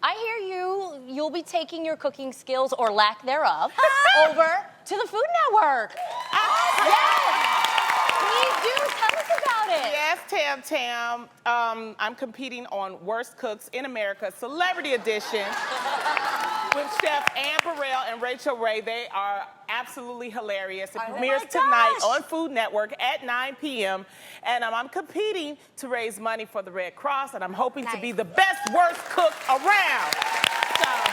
I hear you. You'll be taking your cooking skills, or lack thereof, over to the Food Network. Yes! Please do. Tell us about it. Yes, Tam. I'm competing on Worst Cooks in America, Celebrity Edition, with Chef Ann Burrell and Rachel Ray. They are absolutely hilarious. It premieres tonight on Food Network at 9 p.m. And I'm competing to raise money for the Red Cross, and I'm hoping to be the best worst cook around.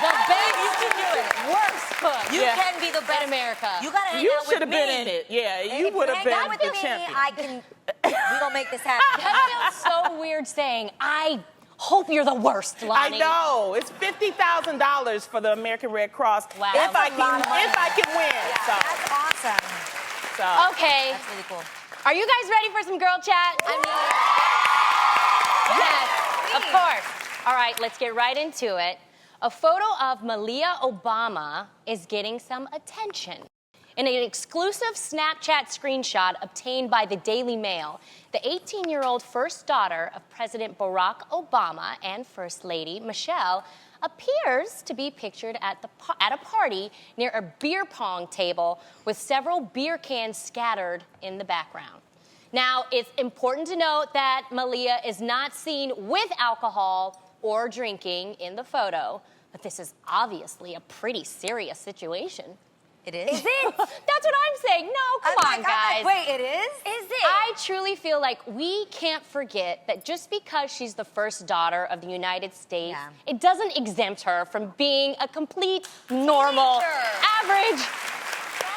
The best, you can do it. Worst cook. You can be the best in America. You gotta hang You out with should have me. been in it. Yeah, you would have been Hang out with the me, champion. we gonna make this happen. That feels so weird saying, I hope you're the worst, Lonnie. I know. It's $50,000 for the American Red Cross. Wow. If I can win. Yeah, So. that's awesome. So. Okay. That's really cool. Are you guys ready for some girl chat? Yes, of course. All right, let's get right into it. A photo of Malia Obama is getting some attention. In an exclusive Snapchat screenshot obtained by the Daily Mail, the 18-year-old first daughter of President Barack Obama and First Lady Michelle appears to be pictured at a party near a beer pong table with several beer cans scattered in the background. Now, it's important to note that Malia is not seen with alcohol or drinking in the photo, but this is obviously a pretty serious situation. It is? Is it? That's what I'm saying. No, come on, guys. Wait, it is? Is it? I truly feel like we can't forget that just because she's the first daughter of the United States, it doesn't exempt her from being a complete, normal, average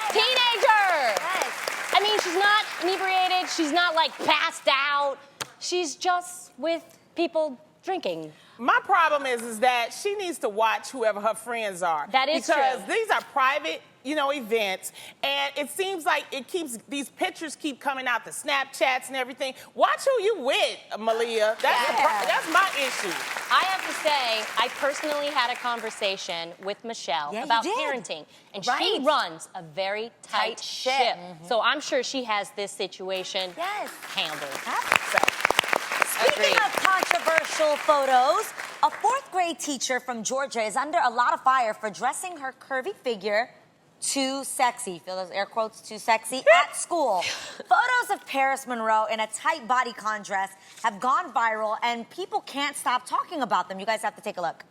teenager. Yes. I mean, she's not inebriated. She's not, like, passed out. She's just with people drinking. My problem is that she needs to watch whoever her friends are. That is true. Because these are private, events, and it seems like these pictures keep coming out, the Snapchats and everything. Watch who you with, Malia. That's my issue. I have to say, I personally had a conversation with Michelle about parenting, and she runs a very tight ship. So I'm sure she has this situation handled. Speaking of controversial photos, a fourth grade teacher from Georgia is under a lot of fire for dressing her curvy figure too sexy. Feel those air quotes? Too sexy at school. Photos of Paris Monroe in a tight bodycon dress have gone viral, and people can't stop talking about them. You guys have to take a look.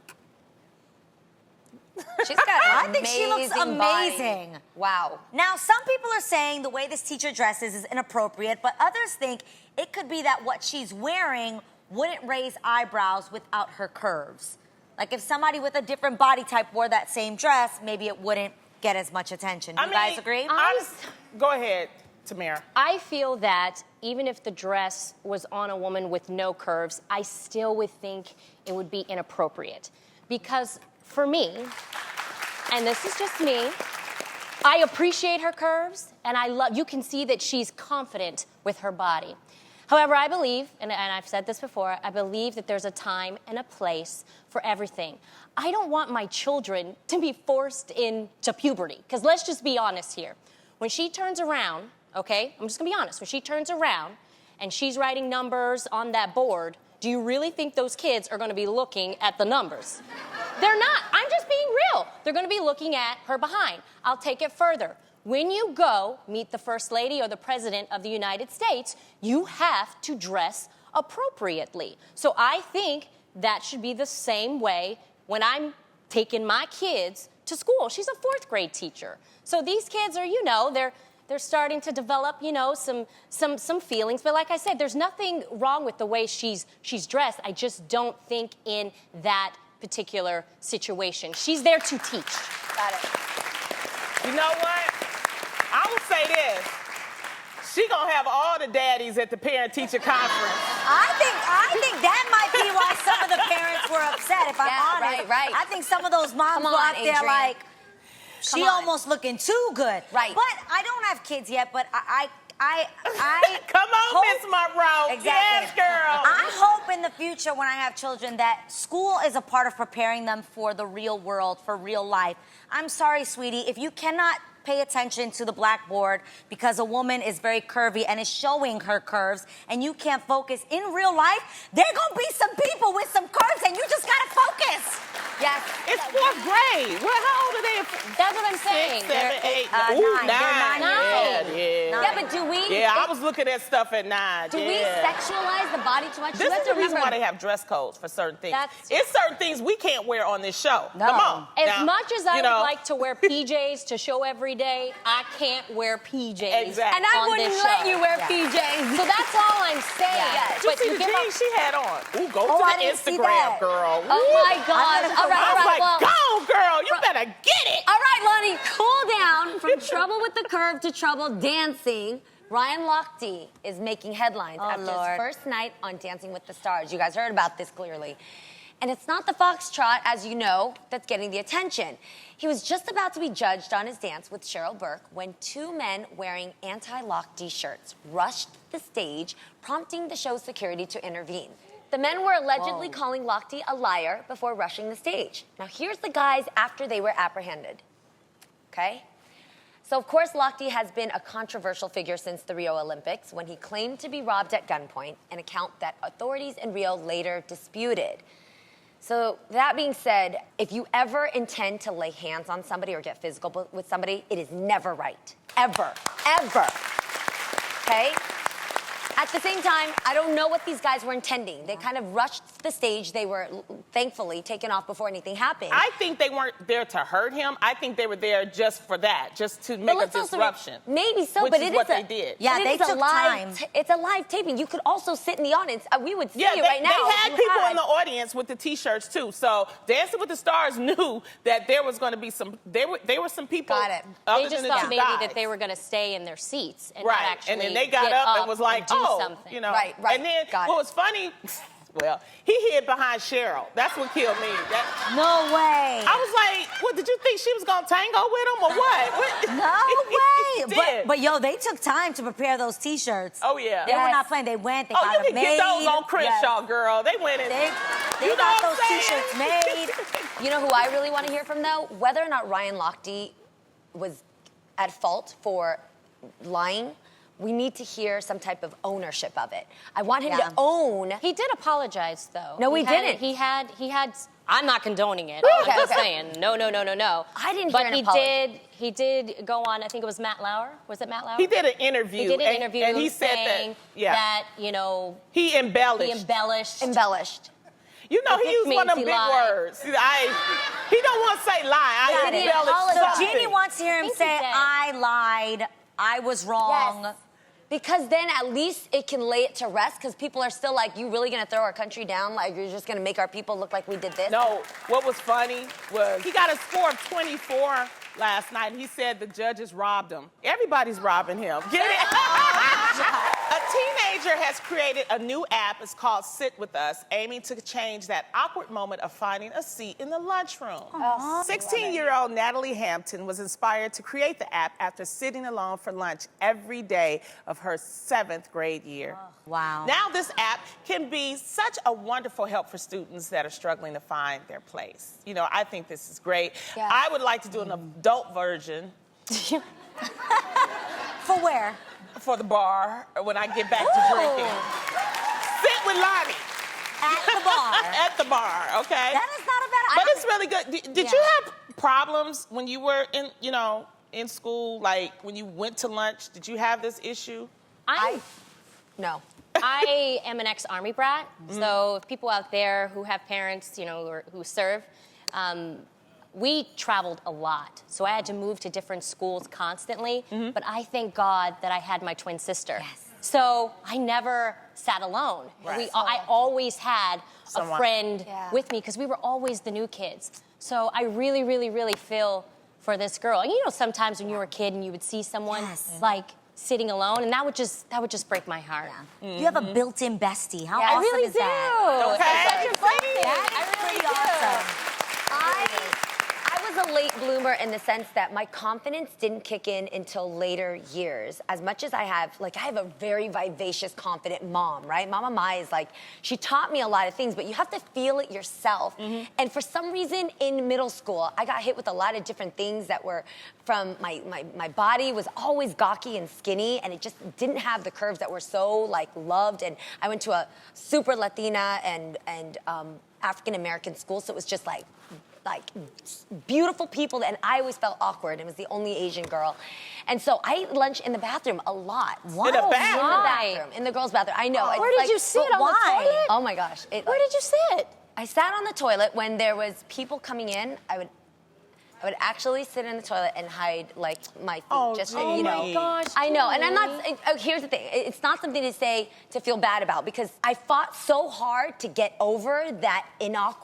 She's got I think she looks amazing. Body. Wow. Now, some people are saying the way this teacher dresses is inappropriate, but others think it could be that what she's wearing wouldn't raise eyebrows without her curves. Like if somebody with a different body type wore that same dress, maybe it wouldn't get as much attention. Do you guys agree? Go ahead, Tamara. I feel that even if the dress was on a woman with no curves, I still would think it would be inappropriate. Because for me, and this is just me, I appreciate her curves, and you can see that she's confident with her body. However, I believe, and I've said this before, I believe that there's a time and a place for everything. I don't want my children to be forced into puberty, because let's just be honest here. When she turns around, okay, I'm just gonna be honest, when she turns around and she's writing numbers on that board, do you really think those kids are gonna be looking at the numbers? They're not. I'm just being real. They're gonna be looking at her behind. I'll take it further. When you go meet the First Lady or the President of the United States, you have to dress appropriately. So I think that should be the same way when I'm taking my kids to school. She's a fourth grade teacher. So these kids are, they're starting to develop, some feelings. But like I said, there's nothing wrong with the way she's dressed. I just don't think in that particular situation. She's there to teach. Got it. You know what? I will say this. She gonna have all the daddies at the parent-teacher conference. I think that might be why some of the parents were upset, if I'm honest. Right. I think some of those moms were out there like, she almost looking too good. Right. But I don't have kids yet, but I Come on, Miss Monroe. Exactly. Yes, girl. I hope in the future when I have children that school is a part of preparing them for the real world, for real life. I'm sorry, sweetie, if you cannot pay attention to the blackboard because a woman is very curvy and is showing her curves and you can't focus in real life, there gonna be some people with some curves and you just gotta focus. Yes. It's 4th grade. Well, how old are they? That's what I'm saying. 6, 7, 8. Nine. Ooh, They're 9 years old. Yeah. Yeah, but do we? Yeah, I was looking at stuff at 9. Do we sexualize the body too much? This is the reason why they have dress codes for certain things. It's certain things we can't wear on this show. No. Come on. As now, much as I would like to wear PJs to show every day, I can't wear PJs. Exactly. And I on wouldn't this let show. you wear PJs. So that's all I'm saying. Yeah. Did you see the jeans she had on? Ooh, go Oh, I to the didn't see Instagram, that. girl. Oh my God. All right, I all was right. like, Well, go, girl. You better get it. All right, Lonnie, cool down. From trouble with the curve to trouble dancing, Ryan Lochte is making headlines after his first night on Dancing with the Stars. You guys heard about this clearly. And it's not the foxtrot, as you know, that's getting the attention. He was just about to be judged on his dance with Cheryl Burke when 2 men wearing anti-Lochte shirts rushed the stage, prompting the show's security to intervene. The men were allegedly calling Lochte a liar before rushing the stage. Now, here's the guys after they were apprehended. Okay? So, of course, Lochte has been a controversial figure since the Rio Olympics when he claimed to be robbed at gunpoint, an account that authorities in Rio later disputed. So, that being said, if you ever intend to lay hands on somebody or get physical with somebody, it is never right. Ever. Ever. Okay? At the same time, I don't know what these guys were intending. They kind of rushed the stage. They were, thankfully, taken off before anything happened. I think they weren't there to hurt him. I think they were there just for that, just to make a disruption. Maybe so, which but is it what is they did. Yeah, they took time. It's a live taping. You could also sit in the audience. We would see Yeah, you right now. they had people in the audience with the T-shirts too. So Dancing with the Stars knew that there was going to be some. There were some people. Got it. Other they just than the thought two maybe guys. that they were going to stay in their seats and not Right, actually and then they got get up and was like, do "Oh, something. you know." Right. And then Got what it. was funny? Well, he hid behind Cheryl. That's what killed me. No way. I was like, "What? Did you think she was gonna tango with him or what?" No He way. did. But yo, they took time to prepare those T-shirts. Oh yeah. They were not playing. They went. They Oh, got you them can made. get those on Crenshaw, girl. They went in. They You know got what I'm those saying? T-shirts made. You know who I really want to hear from, though? Whether or not Ryan Lochte was at fault for lying, we need to hear some type of ownership of it. I want him to own. He did apologize, though. No, he didn't. He had. I'm not condoning it. Okay, I'm just okay. saying, no. I didn't But hear an he apology. he did go on. I think it was Matt Lauer. Was it Matt Lauer? He did an interview. He did an interview, and he said saying that you know he embellished. he embellished. You know, he It used one of them means big he lied. words. He don't want to say lie. I Did he embellished apologize? So something. Jeannie wants to hear him think he say, did. "I lied. I was wrong." Yes. Because then at least it can lay it to rest because people are still like, you really gonna throw our country down? Like, you're just gonna make our people look like we did this? No, what was funny was he got a score of 24 last night, and he said the judges robbed him. Everybody's robbing him. Get it? A teenager has created a new app. It's called Sit With Us, aiming to change that awkward moment of finding a seat in the lunchroom. 16-year-old Natalie Hampton was inspired to create the app after sitting alone for lunch every day of her 7th grade year. Wow. Now this app can be such a wonderful help for students that are struggling to find their place. You know, I think this is great. Yeah. I would like to do an adult version For where? for the bar when I get back to drinking. Sit with Lonnie. At the bar. At the bar, okay? That is not a bad. But it's really good. Did you have problems when you were in school, like when you went to lunch? Did you have this issue? No. I am an ex-Army brat, so people out there who have parents, who serve, we traveled a lot. So I had to move to different schools constantly, but I thank God that I had my twin sister. Yes. So I never sat alone. Right. I always had Someone. a friend Yeah. with me because we were always the new kids. So I really, really, really feel for this girl. And sometimes when you were a kid and you would see someone like sitting alone, and that would just break my heart. You have a built-in bestie. How I awesome really is do. that? Okay. It's such a blessing. That is I really pretty do. awesome. I was a late bloomer in the sense that my confidence didn't kick in until later years. As much as I have a very vivacious, confident mom, right? Mama Mai is she taught me a lot of things, but you have to feel it yourself. And for some reason in middle school, I got hit with a lot of different things that were from my body was always gawky and skinny, and it just didn't have the curves that were so loved. And I went to a super Latina and African American school, so it was just like beautiful people, and I always felt awkward. I was the only Asian girl. And so I ate lunch in the bathroom a lot. In the bathroom? In the bathroom, in the girls' bathroom. I know. Where did you sit, but on the why? toilet? Oh my gosh. Where did you sit? I sat on the toilet when there was people coming in. I would actually sit in the toilet and hide like my feet, Oh, you know. my gosh, I know, and I'm not. Julie. Here's the thing: it's not something to say to feel bad about because I fought so hard to get over that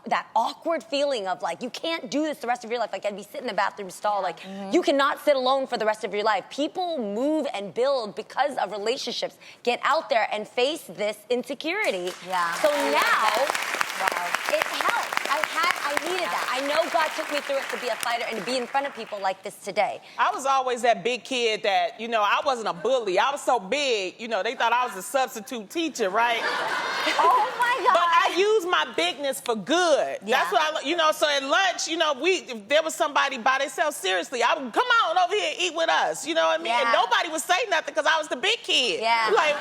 that awkward feeling of like you can't do this the rest of your life. Like I'd be sitting in the bathroom stall, like you cannot sit alone for the rest of your life. People move and build because of relationships. Get out there and face this insecurity. Yeah. So now. It helped. I needed that. I know God took me through it to be a fighter and to be in front of people like this today. I was always that big kid that, you know, I wasn't a bully. I was so big, you know, they thought I was a substitute teacher, right? Oh my God. But I used my bigness for good. Yeah. That's what I, you know, so at lunch, you know, if there was somebody by themselves, seriously, I would come on over here and eat with us, you know what I mean? Yeah. And nobody would say nothing because I was the big kid. Yeah. Like,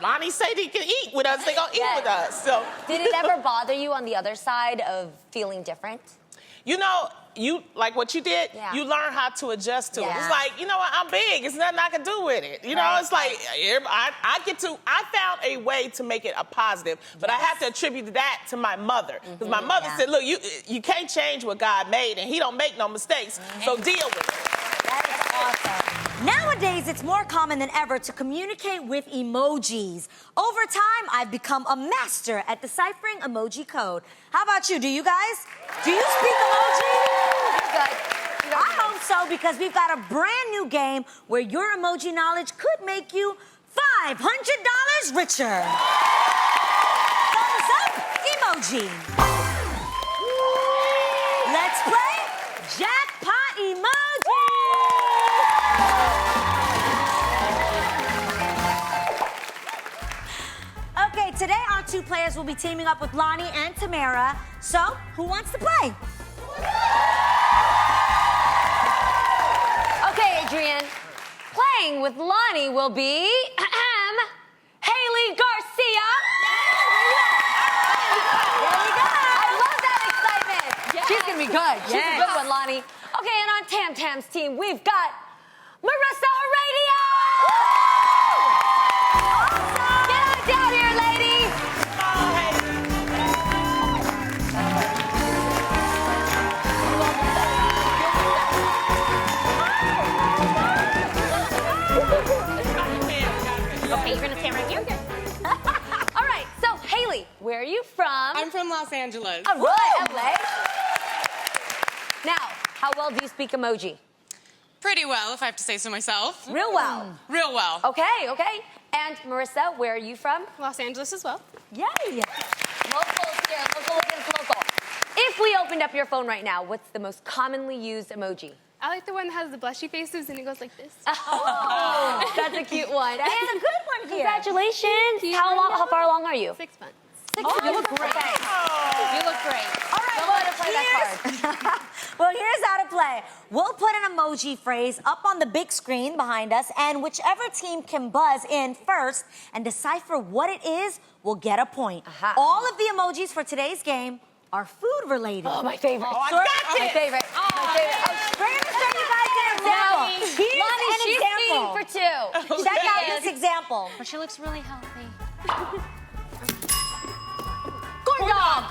Lonnie said he can eat with us, they gonna eat with us, so. Did it ever bother you on the other side of feeling different? You know, you like what you did, Yeah. you learn how to adjust to it. Yeah. It's like, you know what, I'm big, it's nothing I can do with it. You know, Right. it's like, I found a way to make it a positive, but I have to attribute that to my mother. Because my mother said, look, you can't change what God made, and he don't make no mistakes, so deal with it. That is awesome. Nowadays, it's more common than ever to communicate with emojis. Over time, I've become a master at deciphering emoji code. How about you? Do you guys? Do you speak emoji? Good. I hope so, because we've got a brand new game where your emoji knowledge could make you $500 richer. Thumbs up, emoji. Let's play Jackpot Emoji. Okay, today our two players will be teaming up with Lonnie and Tamara. So, who wants to play? Okay, Adrian. Playing with Lonnie will be Haley Garcia. There we go. I love that excitement. She's gonna be good. She's a Yes. good one, Lonnie. Okay, and on Tam Tam's team, we've got Marissa Radio. Get on down here, ladies. Oh, hey. Okay, you're gonna stand right here. All right, so Haley, where are you from? I'm from Los Angeles. All right, LA. Now, how well do you speak emoji? Pretty well, if I have to say so myself. Real well. Real well. Okay. And Marissa, where are you from? Los Angeles as well. Yay. Locals here, local against local. If we opened up your phone right now, what's the most commonly used emoji? I like the one that has the blushy faces and it goes like this. Oh, that's a cute one. That's a good one here. Congratulations. you. How far along are you? 6 months. You look great. You look great. All right, Go ahead and play that card. Well, here's how to play. We'll put an emoji phrase up on the big screen behind us, and whichever team can buzz in first and decipher what it is will get a point. Aha. All of the emojis for today's game are food related. Oh, my favorite. Oh, I got My this. favorite. My favorite. We're gonna show you guys an example. Lonnie, Here's Lonnie, an she's example. feeding for two. Check out this example. But she looks really healthy. Corn dog.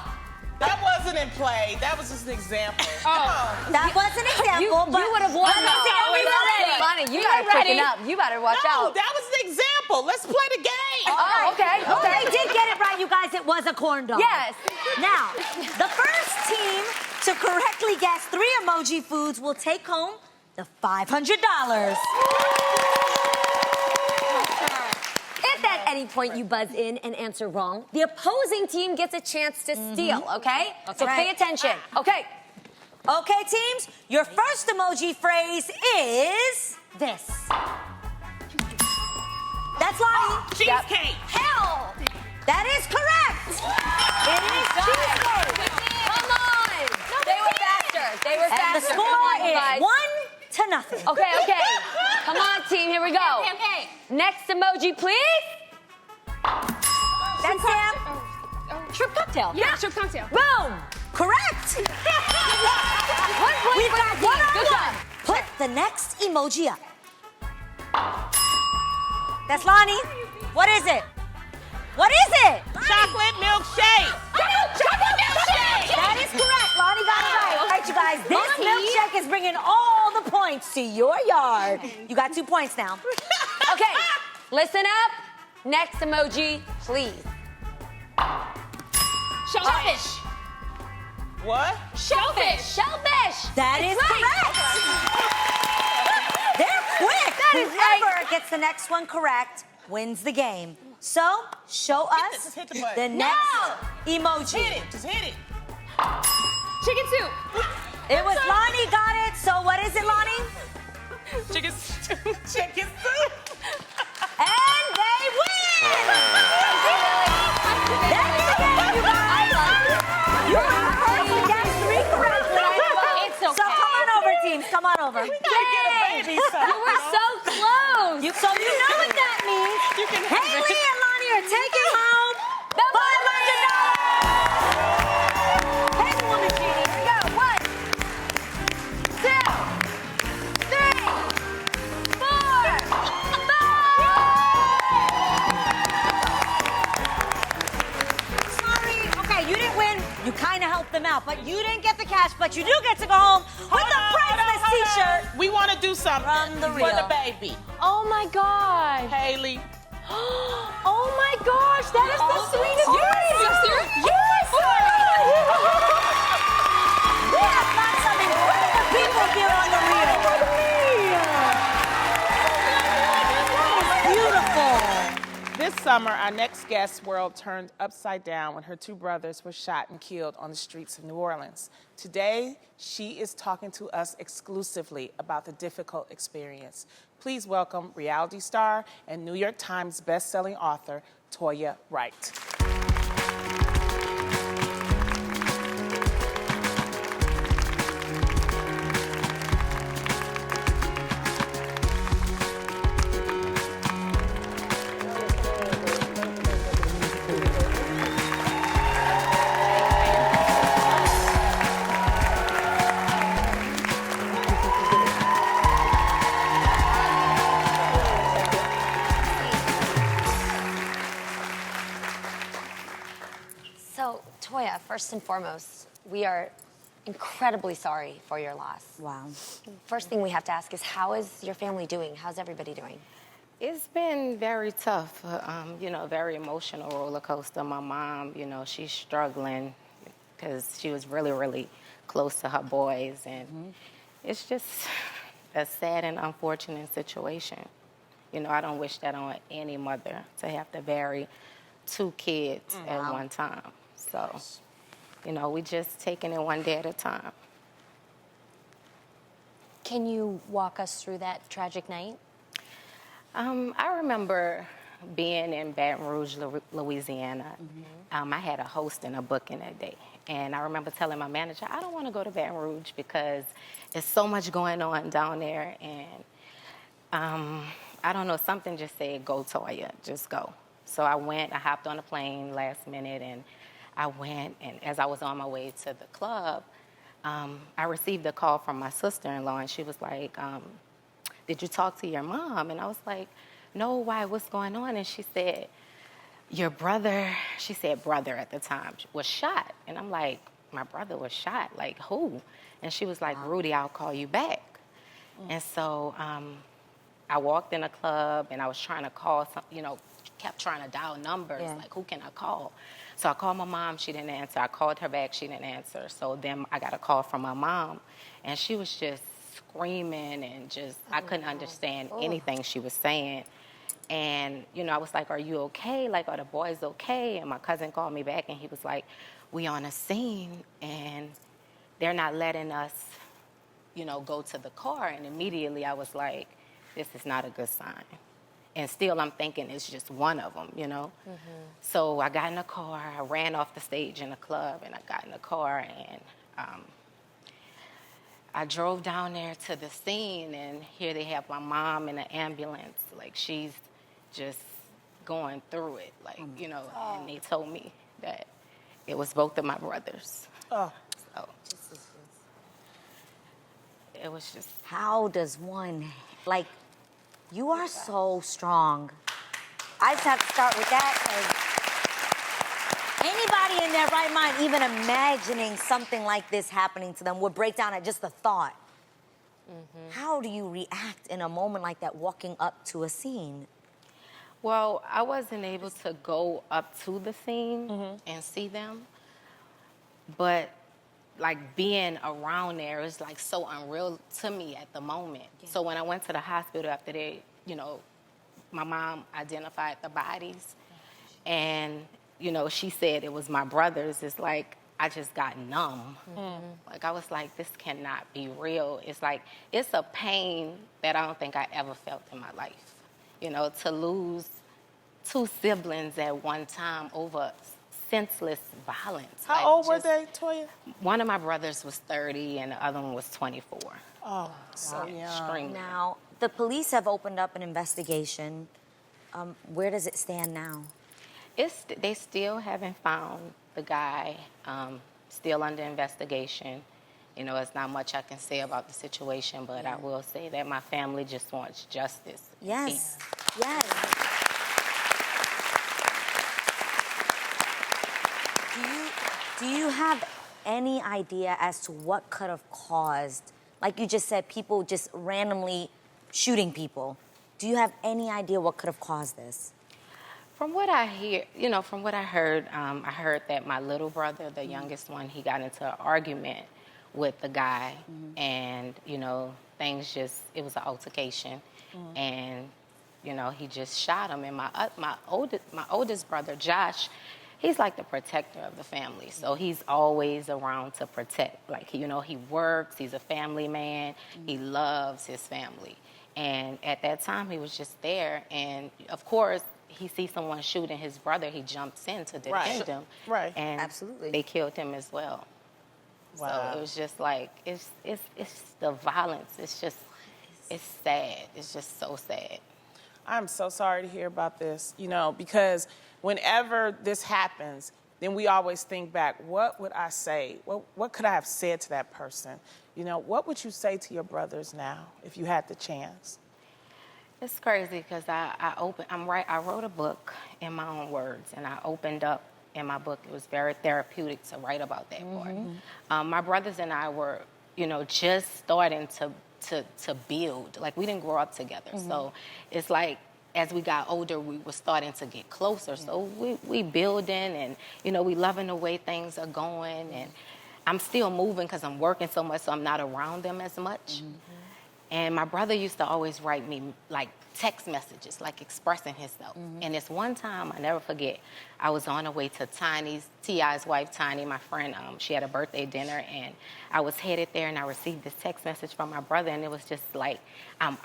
That wasn't in play, that was just an example. That was an example, You but would have won. I'm gonna say, are we ready? Lonnie, you We gotta were ready. quicken up. You better watch No, out. that was an example. Let's play the game. Oh, okay. Oh, they did get it right, you guys. It was a corn dog. Yes. Now, the first team to correctly guess 3 emoji foods will take home the $500. If at any point you buzz in and answer wrong, the opposing team gets a chance to steal, okay? So pay right. attention. Okay. Okay, teams, your first emoji phrase is this. That's Lonnie. Cheesecake. Hell! That is correct. It is cheesecake. Come on! They were faster. They were And the faster. score Come on, you is guys. 1-0. Okay. Come on, team. Here we go. Okay. Next emoji, please. That's Sam. Shrimp cocktail. Yeah, shrimp cocktail. Boom! Correct. We've got one on one. Put the next emoji up. That's Lonnie. What is it? What is it? Chocolate milkshake. Chocolate milkshake. That is correct. Lonnie got it right. All right, you guys. This milkshake is bringing all the points to your yard. You got 2 points now. Okay, listen up. Next emoji, please. Shellfish. What? Shellfish. Shellfish. That is correct. They're quick. Whoever gets the next one correct wins the game. So, show us Just hit the button. the next emoji. Hit it. Just hit it. Chicken soup. It was Lonnie got it. So, what is it, Lonnie? Chicken soup. Chicken soup. And they win! That's the game, you guys. You are the first to guess 3 correctly. It's okay. So come on over, teams. Come on over. Get a baby son. You were so close. So you know what that means. Haley and Lonnie are taking home the $500. Hey, woman, Jeannie. Here we go. 1, 2, 3, 4, 5. Sorry. Okay, you didn't win. You kind of helped them out, but you didn't get the cash. But you do get to go home with the priceless T-shirt. We want to do something From the for the real. baby. Oh my gosh. Haley. Oh my gosh, that is the sweetest thing. Yes! We have got some incredible people here on the reel. That is beautiful. This summer, our next guest's world turned upside down when her 2 brothers were shot and killed on the streets of New Orleans. Today, she is talking to us exclusively about the difficult experience. Please welcome reality star and New York Times best-selling author, Toya Wright. So, Toya, first and foremost, we are incredibly sorry for your loss. Wow. First thing we have to ask is, how is your family doing? How's everybody doing? It's been very tough, very emotional roller coaster. My mom, she's struggling because she was really, really close to her boys. And it's just a sad and unfortunate situation. I don't wish that on any mother to have to bury 2 kids at one time. So, we just taking it one day at a time. Can you walk us through that tragic night? I remember being in Baton Rouge, Louisiana. I had a host and a booking that day. And I remember telling my manager, I don't want to go to Baton Rouge because there's so much going on down there. And I don't know, something just said, go, Toya, just go. So I went, I hopped on a plane last minute, and I went. And as I was on my way to the club, I received a call from my sister-in-law, and she was like, did you talk to your mom? And I was like, no, why, what's going on? And she said, your brother, she said brother at the time, was shot. And I'm like, my brother was shot? Like, who? And she was like, Rudy, I'll call you back. And so I walked in a club, and I was trying to call, kept trying to dial numbers, like, who can I call? So I called my mom, she didn't answer. I called her back, she didn't answer. So then I got a call from my mom, and she was just screaming and just, I couldn't understand anything she was saying. And, I was like, are you okay? Like, are the boys okay? And my cousin called me back, and he was like, we on a scene, and they're not letting us, go to the car. And immediately I was like, this is not a good sign. And still I'm thinking it's just one of them, So I got in the car, I ran off the stage in the club, and I got in the car, and I drove down there to the scene, and here they have my mom in an ambulance. Like, she's just going through it, like, and they told me that it was both of my brothers. Oh. So it was just. How does one, like, you are so strong. I just have to start with that because anybody in their right mind, even imagining something like this happening to them, would break down at just the thought. How do you react in a moment like that, walking up to a scene? Well, I wasn't able to go up to the scene and see them, but like being around there is like so unreal to me at the moment. Yeah. So when I went to the hospital after they, my mom identified the bodies, and she said it was my brother's. It's like I just got numb. Like I was like, this cannot be real. It's like it's a pain that I don't think I ever felt in my life. To lose two siblings at one time over senseless violence. How old were they, Toya? One of my brothers was 30 and the other one was 24. Oh, so young. Extremely. Now, the police have opened up an investigation. Where does it stand now? They still haven't found the guy, still under investigation. It's not much I can say about the situation, but I will say that my family just wants justice. Yes, yes. Do you have any idea as to what could have caused, like you just said, people just randomly shooting people? Do you have any idea what could have caused this? From what I hear, from what I heard that my little brother, the youngest one, he got into an argument with the guy, and things it was an altercation, and he just shot him. And my oldest brother, Josh, he's like the protector of the family, so he's always around to protect. Like he works, he's a family man, he loves his family, and at that time he was just there, and of course he sees someone shooting his brother, he jumps in to defend him, and absolutely, they killed him as well. Wow. So it was just like it's the violence. It's sad. It's just so sad. I'm so sorry to hear about this, because whenever this happens, then we always think back, what would I say? What could I have said to that person? What would you say to your brothers now if you had the chance? It's crazy because I wrote a book in my own words, and I opened up in my book. It was very therapeutic to write about that part. My brothers and I were, just starting to build. Like, we didn't grow up together. So it's like, as we got older, we were starting to get closer. So we building, and, we loving the way things are going. And I'm still moving because I'm working so much, so I'm not around them as much. And my brother used to always write me, like, text messages, like expressing himself. And this one time, I never forget, I was on the way to T.I.'s wife, Tiny, my friend. She had a birthday dinner, and I was headed there, and I received this text message from my brother, and it was just like, I'm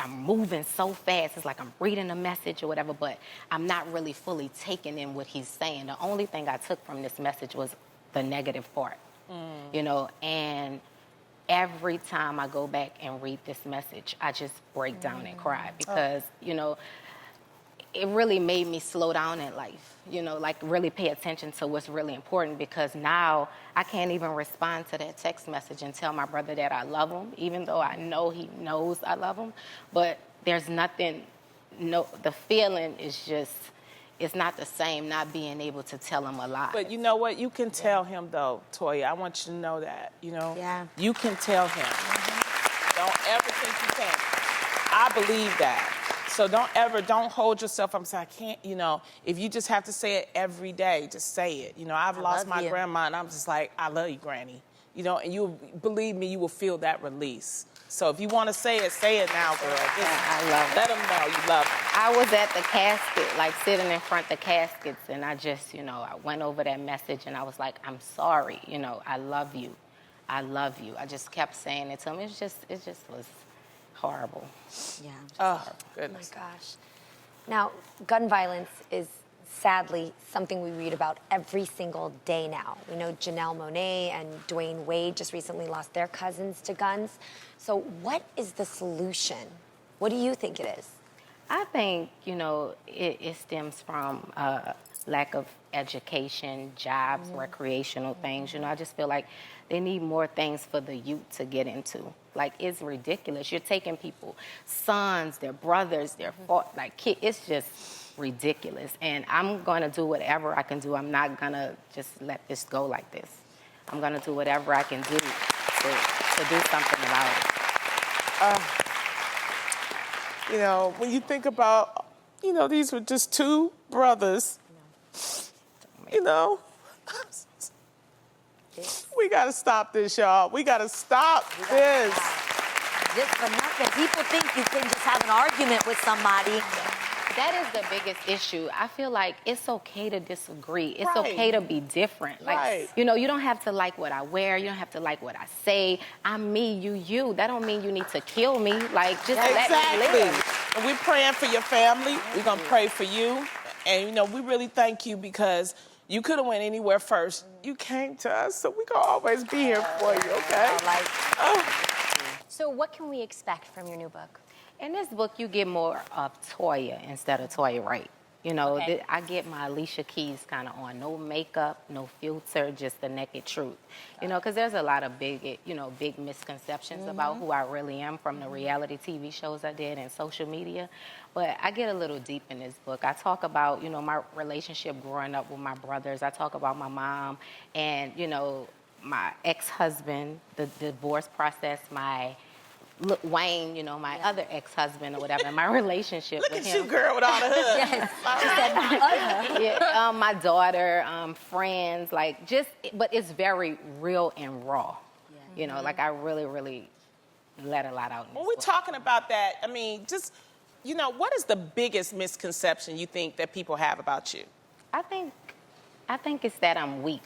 moving so fast. It's like I'm reading a message or whatever, but I'm not really fully taking in what he's saying. The only thing I took from this message was the negative part, and every time I go back and read this message, I just break down and cry because, it really made me slow down in life, like really pay attention to what's really important, because now I can't even respond to that text message and tell my brother that I love him, even though I know he knows I love him. But there's nothing, the feeling is just, it's not the same not being able to tell him a lie. But you know what? You can tell him, though, Toya. I want you to know that, Yeah. You can tell him. Don't ever think you can't. I believe that. So don't hold yourself up and say, I can't, if you just have to say it every day, just say it. I've lost my grandma, and I'm just like, I love you, Granny. And you believe me, you will feel that release. So if you want to say it now, girl. I love it. Let them know you love them. I was at the casket, like sitting in front of the caskets, and I just, I went over that message, and I was like, I'm sorry, I love you. I love you. I just kept saying it to him. It just was horrible. Yeah. Oh, Oh goodness. my gosh. Now, gun violence is sadly something we read about every single day now. We know Janelle Monáe and Dwayne Wade just recently lost their cousins to guns. So what is the solution? What do you think it is? I think, it stems from lack of education, jobs, recreational things. You know, I just feel like they need more things for the youth to get into. Like, it's ridiculous. You're taking people, sons, their brothers, their like kids. It's just ridiculous. And I'm going to do whatever I can do. I'm not going to just let this go like this. I'm going to do whatever I can do to do something about it. You know, when you think about, you know, these were just two brothers, you know. We got to stop this, y'all. We got to stop this. Just for nothing. People think you can just have an argument with somebody. That is the biggest issue. I feel like it's okay to disagree. It's Right. okay to be different. Like, Right. you know, you don't have to like what I wear. You don't have to like what I say. I'm me, you. That don't mean you need to kill me. Like, just let me Exactly. live. And we're praying for your family. We're going to pray for you. And, you know, we really thank you because you could have went anywhere first. You came to us, so we're going to always be here for you, okay? So what can we expect from your new book? In this book, you get more of Toya instead of Toya Wright. You know, Okay. I get my Alicia Keys kind of on. No makeup, no filter, just the naked truth. You know, because there's a lot of big misconceptions about who I really am from the reality TV shows I did and social media. But I get a little deep in this book. I talk about, you know, my relationship growing up with my brothers. I talk about my mom and, you know, my ex-husband, the divorce process, Wayne, you know, my other ex-husband or whatever, my relationship Look with at him. you, girl, with all the hoods. Yes. Yeah, my daughter, friends, like but it's very real and raw. You know, like I really, really let a lot out in this When we're book. talking about that, I mean, just, you know, what is the biggest misconception you think that people have about you? I think it's that I'm weak.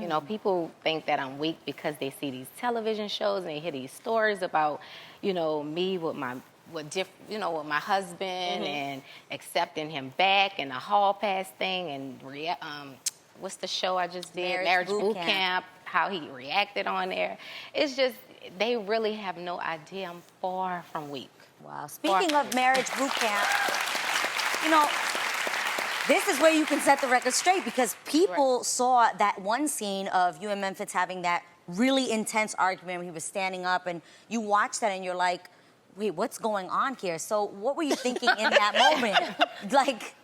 You know, people think that I'm weak because they see these television shows and they hear these stories about, you know, me with my husband and accepting him back and the hall pass thing and what's the show I just did? Marriage Boot Camp. How he reacted on there. It's just they really have no idea. I'm far from weak. Wow. Speaking of marriage boot camp, you know, this is where you can set the record straight because people saw that one scene of you and Memphis having that really intense argument where he was standing up and you watch that and you're like, wait, what's going on here? So what were you thinking in that moment? Like,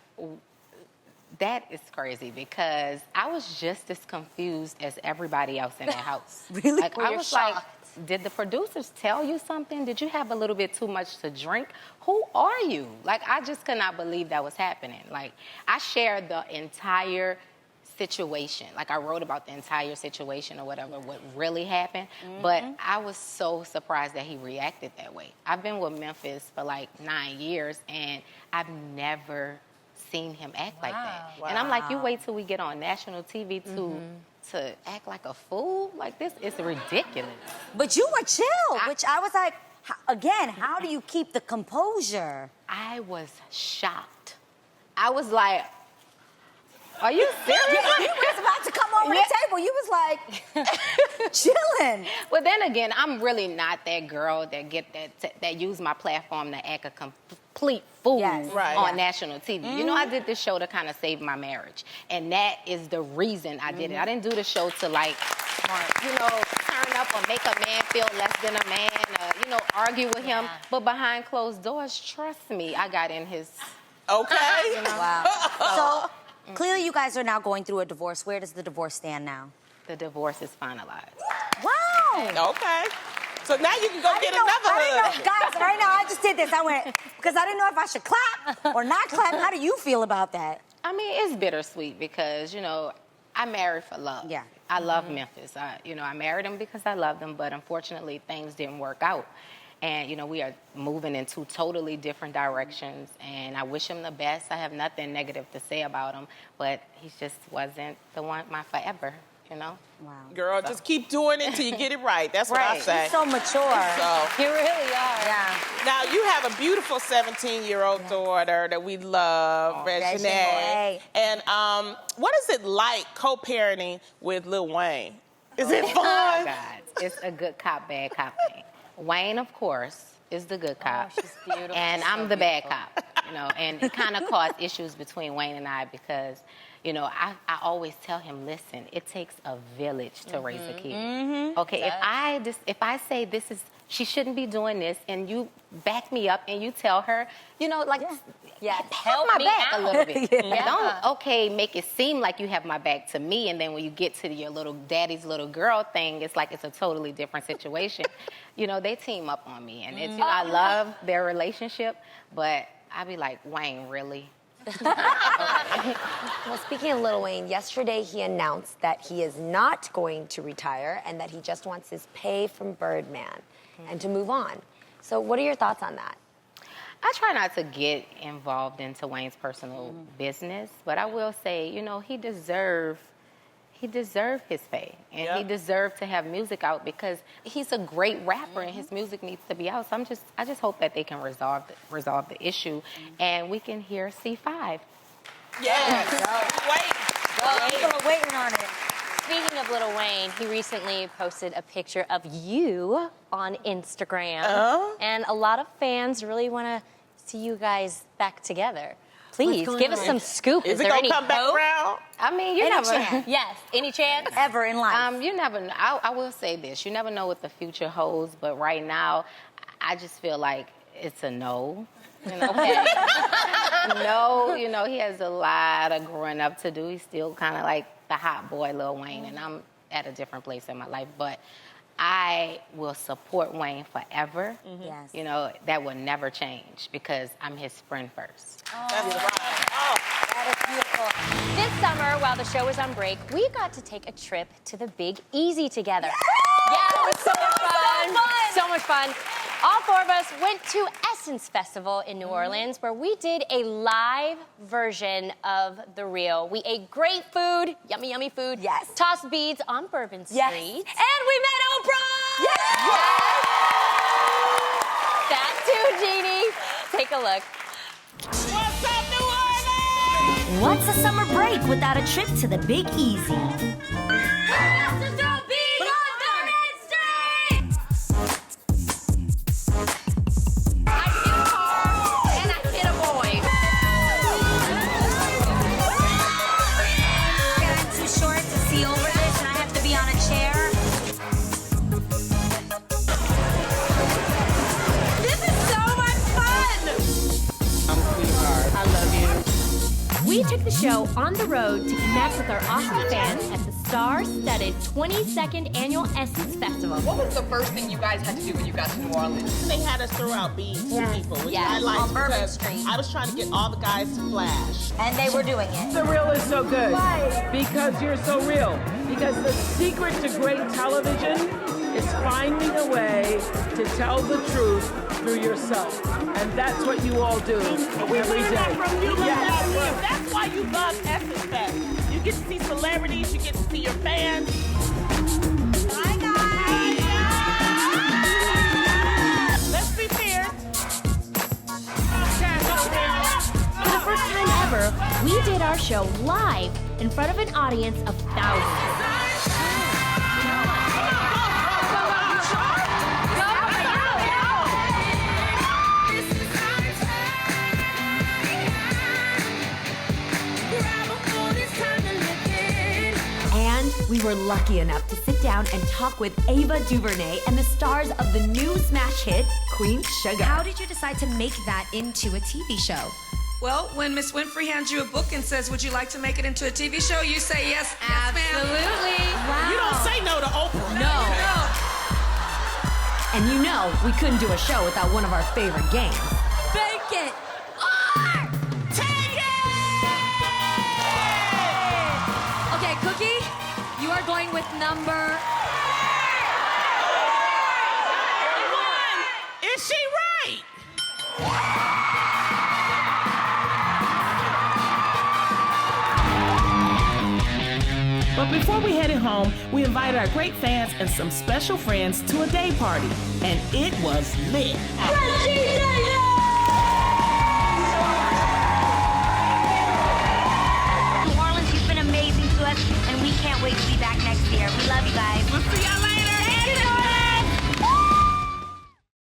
That is crazy because I was just as confused as everybody else in that house. Really? Like, I was like, did the producers tell you something? Did you have a little bit too much to drink? Who are you? Like, I just could not believe that was happening. Like, I shared the entire situation. Like, I wrote about the entire situation or whatever, what really happened. But I was so surprised that he reacted that way. I've been with Memphis for like 9 years, and I've never seen him act like that. And I'm like, you wait till we get on national TV to act like a fool? Like, this is ridiculous. but you were chill, which I was like, again, how do you keep the composure? I was shocked. I was like, are you serious? Yeah, he was about to come over the table. You was like, chilling. Well, then again, I'm really not that girl that use my platform to act a complete fool Yes. Right. on national TV. You know, I did this show to kind of save my marriage, and that is the reason I did it. I didn't do the show to like, you know, turn up or make a man feel less than a man, you know, argue with him. But behind closed doors, trust me, I got in his. Okay. You know, Wow. So clearly you guys are now going through a divorce. Where does the divorce stand now? the divorce is finalized. Wow. Okay. So now you can go get another I hood. didn't know, guys, right now I just did this. I went, because I didn't know if I should clap or not clap. How do you feel about that? I mean, it's bittersweet because, you know, I married for love. Yeah. I love Memphis. I married him because I loved him, but unfortunately things didn't work out. And, you know, we are moving in two totally different directions, and I wish him the best. I have nothing negative to say about him, but he just wasn't the one, my forever, you know? Wow. Girl, just keep doing it till you get it right. That's what I Right. say. You're so mature. So, You really are. Yeah. now you have a beautiful 17-year-old daughter that we love, Reginae. Reginae. And what is it like co-parenting with Lil Wayne? Is it Oh, fun? God. It's a good cop, bad cop thing. Wayne, of course, is the good cop. she's beautiful. And I'm the bad cop, you know, and it kind of caused issues between Wayne and I because, You know, I always tell him, listen, it takes a village to raise a kid. Okay, if I say she shouldn't be doing this, and you back me up and you tell her, you know, like, help my back a little bit. Don't, make it seem like you have my back to me, and then when you get to your little daddy's little girl thing, it's like it's a totally different situation. You know, they team up on me, and it's, you know, I love their relationship, but I be like, Wayne, really? Well, speaking of Lil Wayne, yesterday he announced that he is not going to retire and that he just wants his pay from Birdman and to move on. So what are your thoughts on that? I try not to get involved into Wayne's personal business, but I will say, you know, he deserved his pay, and he deserved to have music out because he's a great rapper and his music needs to be out. So I just hope that they can resolve the issue and we can hear C5. Yes. People are waiting on it. Speaking of Lil Wayne, he recently posted a picture of you on Instagram. And a lot of fans really want to see you guys back together. Please, give us some scoop. Is it going to come back around? I mean, you never... Yes, any chance? Ever in life. You never know. I will say this. You never know what the future holds, but right now, I just feel like it's a no. You know, no, you know, he has a lot of growing up to do. He's still kind of like the hot boy, Lil Wayne, and I'm at a different place in my life, but I will support Wayne forever. Yes. You know, that will never change because I'm his friend first. That's right. Oh. That is beautiful. This summer, while the show was on break, we got to take a trip to the Big Easy together. Yeah, it was so much fun. So much fun. All four of us went to Essence Festival in New Orleans, where we did a live version of The Real. We ate great food, yummy, yummy food. Yes. Tossed beads on Bourbon Street. Yes. And we met Oprah! Yes. That too, Jeannie. Take a look. What's up, New Orleans? What's a summer break without a trip to the Big Easy? We took the show on the road to connect with our awesome fans at the star-studded 22nd Annual Essence Festival. What was the first thing you guys had to do when you got to New Orleans? They had us throw out beads to people, which I on liked Bourbon because Street. I was trying to get all the guys to flash. And they were doing it. The Real is so good. Why? Because you're so real. Because the secret to great television is finding a way to tell the truth through yourself. And that's what you all do every day. From you, that's why you love Essence Fest. You get to see celebrities, you get to see your fans. Bye, guys. Let's be fair. For the first time ever, we did our show live in front of an audience of thousands. And we were lucky enough to sit down and talk with Ava DuVernay and the stars of the new smash hit, Queen Sugar. How did you decide to make that into a TV show? Well, when Miss Winfrey hands you a book and says, would you like to make it into a TV show? You say yes, yes, ma'am. Absolutely. Wow. You don't say no to Oprah. No. And you know, we couldn't do a show without one of our favorite games. Bake it! Take it! Okay, Cookie, you are going with number... Is she right? But before we headed home, we invited our great fans and some special friends to a day party. And it was lit.